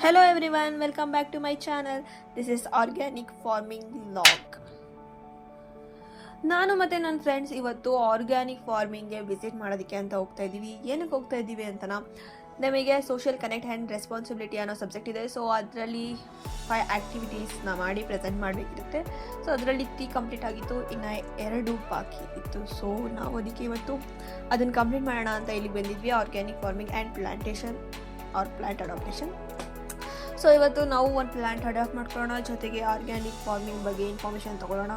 Hello everyone, welcome back to my channel. This is Organic Farming Vlog. ನಾನು ಮತ್ತು ನನ್ನ friends ಇವತ್ತು organic ಫಾರ್ಮಿಂಗ್ಗೆ visit ಮಾಡೋದಕ್ಕೆ ಅಂತ ಹೋಗ್ತಾ ಇದ್ದೀವಿ. ಏನಕ್ಕೆ ಹೋಗ್ತಾ ಇದ್ದೀವಿ ಅಂತನಾ, ನಮಗೆ ಸೋಷಿಯಲ್ ಕನೆಕ್ಟ್ ಆ್ಯಂಡ್ ರೆಸ್ಪಾನ್ಸಿಬಿಲಿಟಿ ಅನ್ನೋ ಸಬ್ಜೆಕ್ಟ್ ಇದೆ. ಸೊ ಅದರಲ್ಲಿ 5 ಆ್ಯಕ್ಟಿವಿಟೀಸ್ನ ಮಾಡಿ ಪ್ರೆಸೆಂಟ್ ಮಾಡಬೇಕಿರುತ್ತೆ. ಸೊ ಅದರಲ್ಲಿ 3 ಕಂಪ್ಲೀಟ್ ಆಗಿತ್ತು, ಇನ್ನು 2 ಬಾಕಿ ಇತ್ತು. ಸೊ ನಾವು ಅದಕ್ಕೆ ಇವತ್ತು ಅದನ್ನು ಕಂಪ್ಲೀಟ್ ಮಾಡೋಣ ಅಂತ ಇಲ್ಲಿಗೆ ಬಂದಿದ್ವಿ. Organic farming and plantation or plant adaptation. So ಇವತ್ತು ನಾವು ಒಂದು ಪ್ಲ್ಯಾಂಟ್ ಅಡಾಪ್ಟ್ ಮಾಡ್ಕೊಳ್ಳೋಣ, ಜೊತೆಗೆ ಆರ್ಗ್ಯಾನಿಕ್ ಫಾರ್ಮಿಂಗ್ ಬಗ್ಗೆ ಇನ್ಫಾರ್ಮೇಷನ್ ತೊಗೊಳ್ಳೋಣ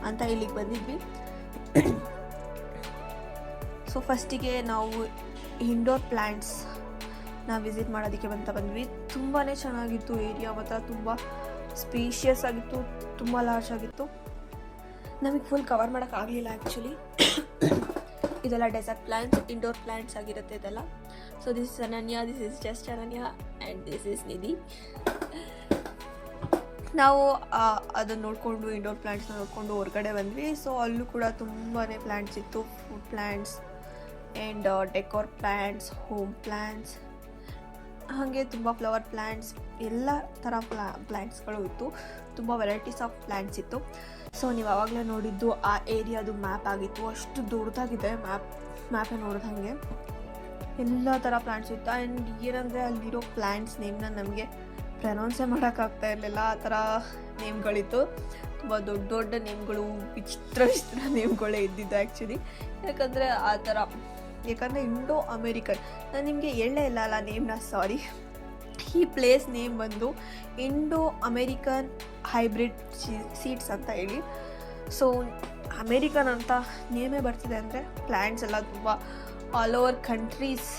ಅಂತ ಇಲ್ಲಿಗೆ ಬಂದಿದ್ವಿ. ಸೊ ಫಸ್ಟಿಗೆ ನಾವು ಇಂಡೋರ್ ಪ್ಲ್ಯಾಂಟ್ಸ್ನ ವಿಸಿಟ್ ಮಾಡೋದಕ್ಕೆ ಬಂದ್ವಿ. ತುಂಬಾ ಚೆನ್ನಾಗಿತ್ತು ಏರಿಯಾ, ಮಾತ್ರ ತುಂಬ ಸ್ಪೇಷಿಯಸ್ ಆಗಿತ್ತು, ತುಂಬ ಲಾರ್ಜ್ ಆಗಿತ್ತು. ನಮಗೆ ಫುಲ್ ಕವರ್ ಮಾಡೋಕ್ಕಾಗಲಿಲ್ಲ ಆ್ಯಕ್ಚುಲಿ. ಇದೆಲ್ಲ ಡೆಸರ್ಟ್ ಪ್ಲ್ಯಾಂಟ್ಸ್, ಇಂಡೋರ್ ಪ್ಲ್ಯಾಂಟ್ಸ್ ಆಗಿರುತ್ತೆ ಇದೆಲ್ಲ. ಸೊ ದಿಸ್ ಇಸ್ ಅನನ್ಯ, ದಿಸ್ ಇಸ್ ಜಸ್ಟ್ ಅನನ್ಯ ಆ್ಯಂಡ್ ದಿಸ್ ಇಸ್ ನಿಧಿ. ನಾವು ಅದನ್ನು ನೋಡಿಕೊಂಡು ಇಂಡೋರ್ ಪ್ಲ್ಯಾಂಟ್ಸ್ನ ನೋಡಿಕೊಂಡು ಹೊರಗಡೆ ಬಂದ್ವಿ. ಸೊ ಅಲ್ಲೂ ಕೂಡ ತುಂಬಾ ಪ್ಲ್ಯಾಂಟ್ಸ್ ಇತ್ತು, food plants and decor plants, home plants, ಹಾಗೆ ತುಂಬ ಫ್ಲವರ್ ಪ್ಲ್ಯಾಂಟ್ಸ್, ಎಲ್ಲ ಥರ ಪ್ಲ್ಯಾಂಟ್ಸ್ಗಳು ಇತ್ತು. ತುಂಬ ವೆರೈಟೀಸ್ ಆಫ್ ಪ್ಲ್ಯಾಂಟ್ಸ್ ಇತ್ತು. ಸೊ ನೀವು ಆವಾಗಲೇ ನೋಡಿದ್ದು ಆ ಏರಿಯಾದು ಮ್ಯಾಪ್ ಆಗಿತ್ತು. ಅಷ್ಟು ದೊಡ್ಡದಾಗಿದೆ ಮ್ಯಾಪೇ ನೋಡಿದಂಗೆ ಎಲ್ಲ ಥರ ಪ್ಲ್ಯಾಂಟ್ಸ್ ಇತ್ತು. ಆ್ಯಂಡ್ ಏನಂದರೆ ಅಲ್ಲಿರೋ ಪ್ಲ್ಯಾಂಟ್ಸ್ ನೇಮ್ನ ನಮಗೆ ಪ್ರೊನೌನ್ಸೇ ಮಾಡೋಕ್ಕಾಗ್ತಾ ಇರಲಿಲ್ಲ, ಆ ಥರ ನೇಮ್ಗಳಿತ್ತು. ತುಂಬ ದೊಡ್ಡ ದೊಡ್ಡ ನೇಮ್ಗಳು, ವಿಚಿತ್ರ ನೇಮ್ಗಳೇ ಇದ್ದಿದ್ದು ಆ್ಯಕ್ಚುಲಿ. ಯಾಕಂದರೆ ಆ ಥರ, ಯಾಕಂದರೆ ಇಂಡೋ ಅಮೇರಿಕನ್, ನಾನು ನಿಮಗೆ ಹೇಳೇ ಇಲ್ಲ ಅಲ್ಲ ನೇಮ್ನ, ಸಾರಿ. ಈ ಪ್ಲೇಸ್ ನೇಮ್ ಬಂದು ಇಂಡೋ ಅಮೇರಿಕನ್ ಹೈಬ್ರಿಡ್ ಸೀಡ್ಸ್ ಅಂತ ಹೇಳಿ. ಸೊ ಅಮೇರಿಕನ್ ಅಂತ ನೇಮೇ ಬರ್ತಿದೆ ಅಂದರೆ ಪ್ಲ್ಯಾಂಟ್ಸ್ ಎಲ್ಲ ತುಂಬ ಆಲ್ ಓವರ್ ಕಂಟ್ರೀಸ್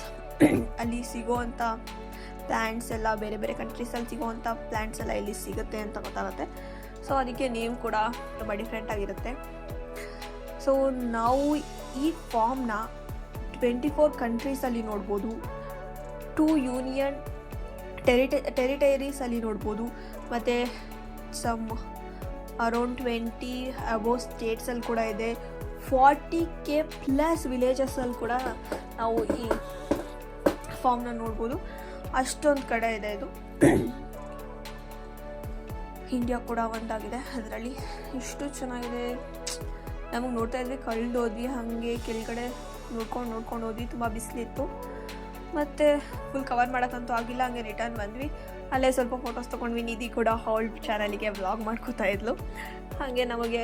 ಅಲ್ಲಿ ಸಿಗೋವಂಥ ಪ್ಲ್ಯಾಂಟ್ಸ್ ಎಲ್ಲ, ಬೇರೆ ಬೇರೆ ಕಂಟ್ರೀಸಲ್ಲಿ ಸಿಗೋವಂಥ ಪ್ಲ್ಯಾಂಟ್ಸ್ ಎಲ್ಲ ಇಲ್ಲಿ ಸಿಗುತ್ತೆ ಅಂತ ಗೊತ್ತಾಗುತ್ತೆ. ಸೊ ಅದಕ್ಕೆ ನೇಮ್ ಕೂಡ ತುಂಬ ಡಿಫ್ರೆಂಟಾಗಿರುತ್ತೆ. ಸೊ ನಾವು ಈ ಫಾರ್ಮ್ನ 24 ಕಂಟ್ರೀಸಲ್ಲಿ ನೋಡ್ಬೋದು, 2 ಯೂನಿಯನ್ ಟೆರಿಟರೀಸಲ್ಲಿ ನೋಡ್ಬೋದು, ಮತ್ತು ಸಮ್ ಅರೌಂಡ್ 20 ಅಬೋವ್ ಸ್ಟೇಟ್ಸಲ್ಲಿ ಕೂಡ ಇದೆ. 40K ಪ್ಲಸ್ ವಿಲೇಜಸ್ಸಲ್ಲಿ ಕೂಡ ನಾವು ಈ ಫಾರ್ಮ್ನ ನೋಡ್ಬೋದು. ಅಷ್ಟೊಂದು ಕಡೆ ಇದೆ ಇದು. ಇಂಡಿಯಾ ಕೂಡ ಒಂದಾಗಿದೆ ಅದರಲ್ಲಿ. ಇಷ್ಟು ಚೆನ್ನಾಗಿದೆ. ನಮಗೆ ನೋಡ್ತಾ ಇದ್ವಿ, ಕಳೆದು ಹೋದ್ವಿ, ಹಾಗೆ ಕೆಳಗಡೆ ನೋಡ್ಕೊಂಡು ಹೋದ್ವಿ. ತುಂಬ ಬಿಸಿಲಿತ್ತು, ಮತ್ತು ಫುಲ್ ಕವರ್ ಮಾಡೋಕ್ಕಂತೂ ಆಗಿಲ್ಲ. ಹಂಗೆ ರಿಟರ್ನ್ ಬಂದ್ವಿ. ಅಲ್ಲೇ ಸ್ವಲ್ಪ ಫೋಟೋಸ್ ತೊಗೊಂಡ್ವಿ. ನಿಧಿ ಕೂಡ ಹಾಲ್ ಚಾನಲಿಗೆ ವ್ಲಾಗ್ ಮಾಡ್ಕೋತಾ ಇದ್ಲು. ಹಾಗೆ ನಮಗೆ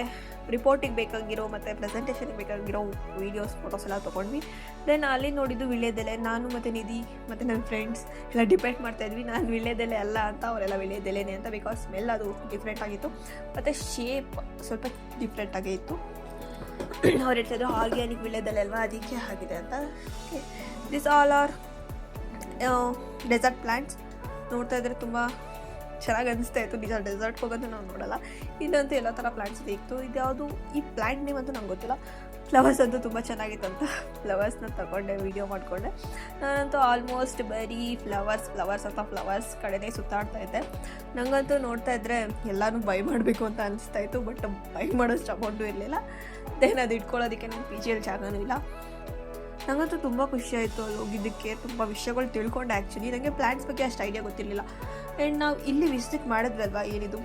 ರಿಪೋರ್ಟಿಗೆ ಬೇಕಾಗಿರೋ ಮತ್ತು ಪ್ರೆಸೆಂಟೇಷನ್ಗೆ ಬೇಕಾಗಿರೋ ವೀಡಿಯೋಸ್, ಫೋಟೋಸ್ ಎಲ್ಲ ತೊಗೊಂಡ್ವಿ. ದೆನ್ ಅಲ್ಲಿ ನೋಡಿದ್ದು ವಿಳ್ಯದೆಲೆ. ನಾನು ಮತ್ತು ನಿಧಿ ಮತ್ತು ನನ್ನ ಫ್ರೆಂಡ್ಸ್ ಎಲ್ಲ ಡಿಪೆಂಡ್ ಮಾಡ್ತಾಯಿದ್ವಿ, ನಾನು ವಿಳ್ಯದೆಲೆ ಅಲ್ಲ ಅಂತ, ಅವರೆಲ್ಲ ವಿಳ್ಯದೆಲೆನೇ ಅಂತ. ಬಿಕಾಸ್ ಸ್ಮೆಲ್ ಅದು ಡಿಫ್ರೆಂಟ್ ಆಗಿತ್ತು, ಮತ್ತು ಶೇಪ್ ಸ್ವಲ್ಪ ಡಿಫ್ರೆಂಟಾಗೇ ಇತ್ತು. ಅವ್ರು ಹೇಳ್ತಾಯಿದ್ರು ಆರ್ಗ್ಯಾನಿಕ್ ವಿಳ್ಯದೆಲೆ ಅಲ್ವಾ, ಅದಕ್ಕೆ ಆಗಿದೆ ಅಂತ. Okay, this all are desert plants. ನೋಡ್ತಾ ಇದ್ರೆ ತುಂಬ ಚೆನ್ನಾಗಿ ಅನಿಸ್ತಾ ಇತ್ತು. ನಿಜ ಡೆಸರ್ಟ್ಗೆ ಹೋಗೋದು ನಾವು ನೋಡೋಲ್ಲ, ಇಲ್ಲಂತೂ ಎಲ್ಲ ಥರ ಪ್ಲ್ಯಾಂಟ್ಸ್ ಇತ್ತು. ಇದ್ಯಾವುದು ಈ ಪ್ಲ್ಯಾಂಟ್ ನೇಮ್ ಅಂತೂ ನಂಗೆ ಗೊತ್ತಿಲ್ಲ. ಫ್ಲವರ್ಸ್ ಅಂತೂ ತುಂಬ ಚೆನ್ನಾಗಿತ್ತಂತ ಫ್ಲವರ್ಸ್ನ ತಗೊಂಡೆ, ವೀಡಿಯೋ ಮಾಡಿಕೊಂಡೆ. ನಾನಂತೂ ಆಲ್ಮೋಸ್ಟ್ ಬರೀ ಫ್ಲವರ್ಸ್ ಕಡೆನೇ ಸುತ್ತಾಡ್ತಾ ಇದ್ದೆ. ನನಗಂತೂ ನೋಡ್ತಾ ಇದ್ದರೆ ಎಲ್ಲನೂ ಬೈ ಮಾಡಬೇಕು ಅಂತ ಅನಿಸ್ತಾ ಇತ್ತು, ಬಟ್ ಬೈ ಮಾಡೋಷ್ಟು ಅಮೌಂಟು ಇರಲಿಲ್ಲ. ದೆನ್ ಅದು ಇಟ್ಕೊಳ್ಳೋದಕ್ಕೆ ನನ್ನ PGಯಲ್ಲಿ ಜಾಗನೂ ಇಲ್ಲ. ನನಗಂತೂ ತುಂಬ ಖುಷಿಯಾಯಿತು ಅಲ್ಲಿ ಹೋಗಿದ್ದಕ್ಕೆ. ತುಂಬ ವಿಷಯಗಳು ತಿಳ್ಕೊಂಡೆ ಆ್ಯಕ್ಚುಲಿ. ನನಗೆ ಪ್ಲ್ಯಾಂಟ್ಸ್ ಬಗ್ಗೆ ಅಷ್ಟು ಐಡಿಯಾ ಗೊತ್ತಿರಲಿಲ್ಲ. ಆ್ಯಂಡ್ ನಾವು ಇಲ್ಲಿ ವಿಸಿಟ್ ಮಾಡಿದ್ವಲ್ವ, ಏನಿದು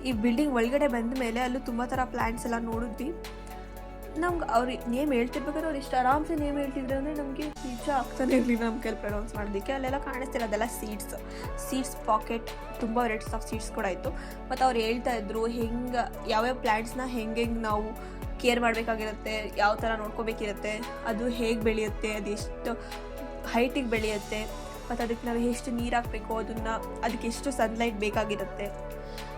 ಈ ಬಿಲ್ಡಿಂಗ್ ಒಳಗಡೆ ಬಂದ ಮೇಲೆ ಅಲ್ಲೂ ತುಂಬ ಥರ ಪ್ಲ್ಯಾಂಟ್ಸ್ ಎಲ್ಲ ನೋಡಿದ್ವಿ. ನಮ್ಗೆ ಅವ್ರು ನೇಮ್ ಹೇಳ್ತಿರ್ಬೇಕಾದ್ರೆ ಅವ್ರು ಇಷ್ಟು ಆರಾಮ್ಸೆ ನೇಮ್ ಹೇಳ್ತಿದ್ರು ಅಂದರೆ ನಮಗೆ ನಿಜ ಆಗ್ತಾನೆ ಇರಲಿಲ್ಲ ನಮ್ಮ ಕೈಲಿ ಪ್ರೊನೌನ್ಸ್ ಮಾಡೋದಕ್ಕೆ. ಅಲ್ಲೆಲ್ಲ ಕಾಣಿಸ್ತಿಲ್ಲ, ಅದೆಲ್ಲ ಸೀಡ್ಸ್ ಪಾಕೆಟ್, ತುಂಬ ವೆರೈಟೀಸ್ ಆಫ್ ಸೀಡ್ಸ್ ಕೂಡ ಇತ್ತು. ಮತ್ತು ಅವ್ರು ಹೇಳ್ತಾಯಿದ್ರು ಹೆಂಗೆ ಯಾವ್ಯಾವ ಪ್ಲ್ಯಾಂಟ್ಸ್ನ ಹೆಂಗೆ ನಾವು ಕೇರ್ ಮಾಡಬೇಕಾಗಿರುತ್ತೆ, ಯಾವ ಥರ ನೋಡ್ಕೋಬೇಕಿರುತ್ತೆ, ಅದು ಹೇಗೆ ಬೆಳೆಯುತ್ತೆ, ಅದೆಷ್ಟು ಹೈಟಿಗೆ ಬೆಳೆಯುತ್ತೆ, ಮತ್ತು ಅದಕ್ಕೆ ನಾವು ಎಷ್ಟು ನೀರು ಹಾಕಬೇಕು, ಅದಕ್ಕೆ ಎಷ್ಟು ಸನ್ಲೈಟ್ ಬೇಕಾಗಿರುತ್ತೆ,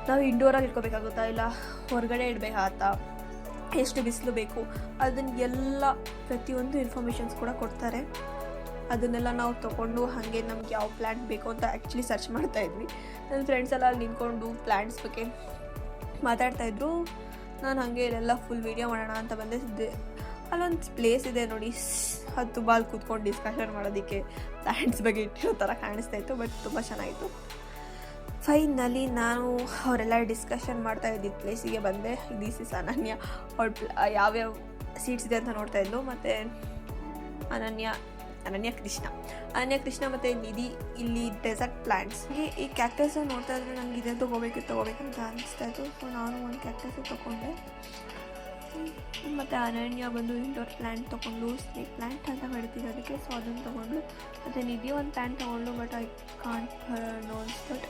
ನಾವು ಇಂಡೋರಲ್ಲಿ ಇಟ್ಕೋಬೇಕಾಗುತ್ತಾ ಇಲ್ಲ ಹೊರಗಡೆ ಇಡಬೇಕಾಗತ್ತಾ, ಎಷ್ಟು ಬಿಸಿಲು ಬೇಕು, ಅದನ್ನು ಎಲ್ಲ ಪ್ರತಿಯೊಂದು ಇನ್ಫಾರ್ಮೇಷನ್ಸ್ ಕೂಡ ಕೊಡ್ತಾರೆ. ಅದನ್ನೆಲ್ಲ ನಾವು ತೊಗೊಂಡು ಹಾಗೆ ನಮ್ಗೆ ಯಾವ ಪ್ಲ್ಯಾಂಟ್ ಬೇಕು ಅಂತ ಆ್ಯಕ್ಚುಲಿ ಸರ್ಚ್ ಮಾಡ್ತಾಯಿದ್ವಿ. ನನ್ನ ಫ್ರೆಂಡ್ಸ್ ಎಲ್ಲ ಅಲ್ಲಿ ನಿಂತ್ಕೊಂಡು ಪ್ಲ್ಯಾಂಟ್ಸ್ ಬಗ್ಗೆ ಮಾತಾಡ್ತಾಯಿದ್ರು. ನಾನು ಹಾಗೆ ಇಲ್ಲೆಲ್ಲ ಫುಲ್ ವೀಡಿಯೋ ಮಾಡೋಣ ಅಂತ ಬಂದಿದ್ದೆ. ಅಲ್ಲೊಂದು ಪ್ಲೇಸ್ ಇದೆ ನೋಡಿ, ಅದು ತುಂಬ ಅಲ್ಲಿ ಕೂತ್ಕೊಂಡು ಡಿಸ್ಕಷನ್ ಮಾಡೋದಕ್ಕೆ ಪ್ಲ್ಯಾಂಟ್ಸ್ ಬಗ್ಗೆ ಇಟ್ಟಿರೋ ಥರ ಕಾಣಿಸ್ತಾ ಇತ್ತು, ಬಟ್ ತುಂಬ ಚೆನ್ನಾಗಿತ್ತು. ಫೈನಲಿ ನಾನು ಅವರೆಲ್ಲ ಡಿಸ್ಕಷನ್ ಮಾಡ್ತಾ ಇದ್ದಿದ್ದ ಪ್ಲೇಸಿಗೆ ಬಂದೆ. ದಿಸ್ ಇಸ್ ಅನನ್ಯ. ಅವಳು ಯಾವ್ಯಾವ ಸೀಡ್ಸ್ ಇದೆ ಅಂತ ನೋಡ್ತಾಯಿದ್ಲು, ಮತ್ತು ಅನನ್ಯ ಅನನ್ಯ ಕೃಷ್ಣ ಮತ್ತು ನಿಧಿ ಇಲ್ಲಿ ಡೆಸರ್ಟ್ ಪ್ಲ್ಯಾಂಟ್ಸ್. ಈ ಕ್ಯಾಕ್ಟಸ್ ನೋಡ್ತಾ ಇದ್ರೆ ನನಗೆ ಇದೇ ತೊಗೋಬೇಕಂತ ಅನಿಸ್ತಾ ಇತ್ತು. ಸೊ ನಾನು ಒಂದು ಕ್ಯಾಕ್ಟಸ್ ತೊಗೊಂಡೆ. ಮತ್ತು ಅನನ್ಯ ಬಂದು ಇಂಡೋರ್ ಪ್ಲ್ಯಾಂಟ್ ತೊಗೊಂಡು, ಸ್ನೇಕ್ ಪ್ಲ್ಯಾಂಟ್ ಅಂತ ಹೇಳ್ತೀವಿ ಅದಕ್ಕೆ. ಸೊ ಅದನ್ನು ತೊಗೊಂಡು, ಮತ್ತು ನಿಧಿ ಒಂದು ಪ್ಲ್ಯಾಂಟ್ ತೊಗೊಂಡು, but I can't knows. But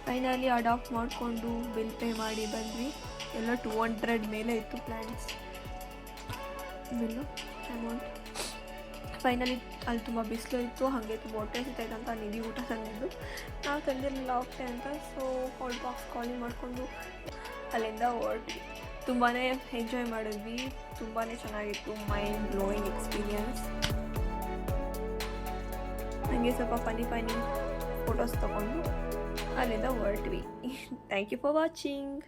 finally adapt ಮಾಡಿಕೊಂಡು ಬಿಲ್ ಪೇ ಮಾಡಿ ಬಂದ್ವಿ. ಎಲ್ಲ 200 ಮೇಲೆ ಇತ್ತು ಪ್ಲ್ಯಾಂಟ್ಸ್ ಬಿಲ್ಲು ಅಮೌಂಟ್. ಫೈನಲಿ ಅಲ್ಲಿ ತುಂಬ ಬಿಸಿಲು ಇತ್ತು, ಹಾಗೆ ತುಂಬ ಹೊಟ್ಟೆ ಸಿಗ್ತಾಯಿತ್ತು ಅಂತ ನಿಧಿ ಊಟ ತಂದಿದ್ದು. ನಾವು ತಂದಿರಲಿಲ್ಲ ಹೋಗ್ತೆ ಅಂತ. ಸೊ ಹಾಟ್ ಬಾಕ್ಸ್ ಕಾಲಿಂಗ್ ಮಾಡಿಕೊಂಡು ಅಲ್ಲಿಂದ ಹೊರಟ್ವಿ. ತುಂಬಾ ಎಂಜಾಯ್ ಮಾಡಿದ್ವಿ, ತುಂಬಾ ಚೆನ್ನಾಗಿತ್ತು. Mind blowing experience. ಹಾಗೆ ಸ್ವಲ್ಪ ಫನಿ ಫೋಟೋಸ್ ತೊಗೊಂಡು ಅಲ್ಲಿಂದ ಹೊರಟ್ವಿ. Thank you for watching.